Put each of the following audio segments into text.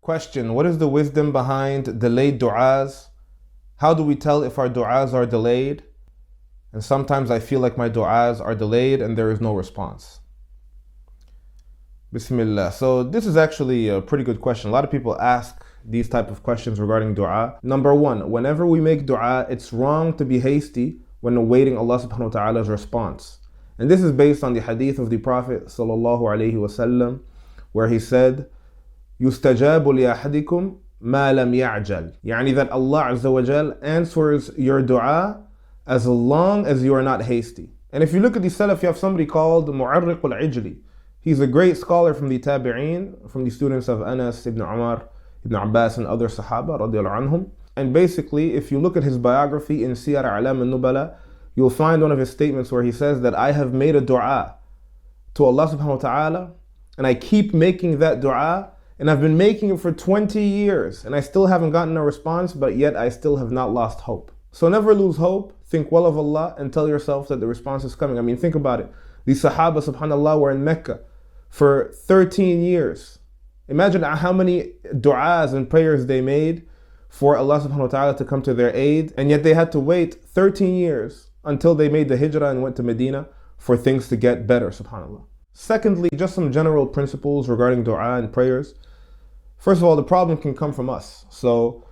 Question: what is the wisdom behind delayed du'as? How do we tell if our du'as are delayed? And sometimes I feel like my du'as are delayed and there is no response. Bismillah. So this is actually a pretty good question. A lot of people ask these type of questions regarding du'a. Number one, whenever we make du'a, it's wrong to be hasty when awaiting Allah subhanahu wa ta'ala's response. And this is based on the hadith of the Prophet sallallahu alaihi wasallam, where he said, يُسْتَجَابُ لِأَحَدِكُمْ مَا لَمْ يَعْجَلْ. يعني that Allah Azza wa Jal answers your du'a as long as you are not hasty. And if you look at the Salaf, you have somebody called Mu'arriq al-Ijli. He's a great scholar from the Tabi'een, from the students of Anas ibn Umar, ibn Abbas and other Sahaba radiallahu anhum. And basically, if you look at his biography in Siyar A'lam al-Nubala, you'll find one of his statements where he says that I have made a du'a to Allah subhanahu wa ta'ala, and I keep making that du'a, and I've been making it for 20 years, and I still haven't gotten a response, but yet I still have not lost hope. So never lose hope, think well of Allah, and tell yourself that the response is coming. I mean, think about it. The Sahaba, subhanAllah, were in Mecca for 13 years. Imagine how many du'as and prayers they made for Allah subhanahu wa ta'ala to come to their aid, and yet they had to wait 13 years until they made the hijrah and went to Medina for things to get better, subhanAllah. Secondly, just some general principles regarding du'a and prayers. First of all, the problem can come from us. So,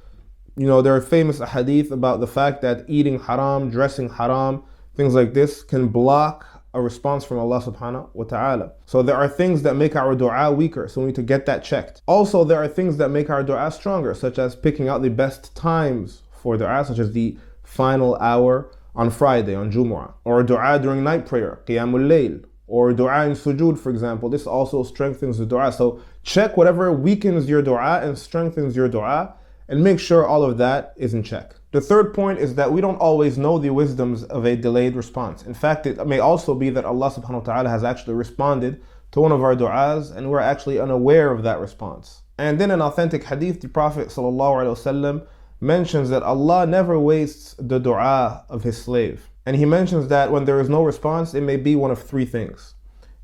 there are famous hadith about the fact that eating haram, dressing haram, things like this can block a response from Allah subhanahu wa ta'ala. So there are things that make our du'a weaker, so we need to get that checked. Also, there are things that make our du'a stronger, such as picking out the best times for du'a, such as the final hour on Friday, on Jumu'ah, or du'a during night prayer, Qiyamul Layl, or du'a in sujood, for example. This also strengthens the du'a. So check whatever weakens your du'a and strengthens your du'a, and make sure all of that is in check. The third point is that we don't always know the wisdoms of a delayed response. In fact, it may also be that Allah subhanahu wa ta'ala has actually responded to one of our du'as and we're actually unaware of that response. And in an authentic hadith, the Prophet sallallahu alaihi wasallam mentions that Allah never wastes the du'a of his slave. And he mentions that when there is no response, it may be one of three things.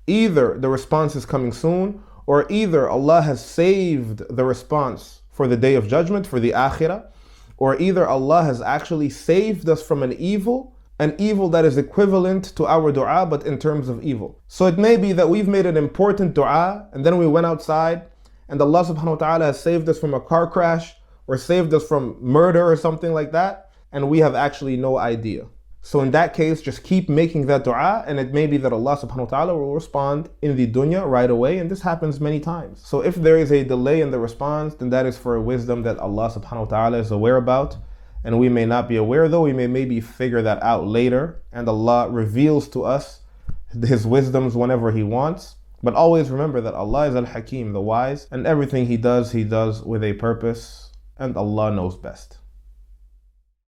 Either the response is coming soon, or either Allah has saved the response for the day of judgment, for the akhirah, or either Allah has actually saved us from an evil that is equivalent to our du'a, but in terms of evil. So it may be that we've made an important du'a, and then we went outside, and Allah subhanahu wa ta'ala has saved us from a car crash, or saved us from murder or something like that, and we have actually no idea. So in that case, just keep making that du'a, and it may be that Allah subhanahu wa ta'ala will respond in the dunya right away, and this happens many times. So if there is a delay in the response, then that is for a wisdom that Allah subhanahu wa ta'ala is aware about, and we may not be aware, though we may maybe figure that out later, and Allah reveals to us His wisdoms whenever He wants. But always remember that Allah is Al-Hakim, the wise, and everything He does with a purpose, and Allah knows best.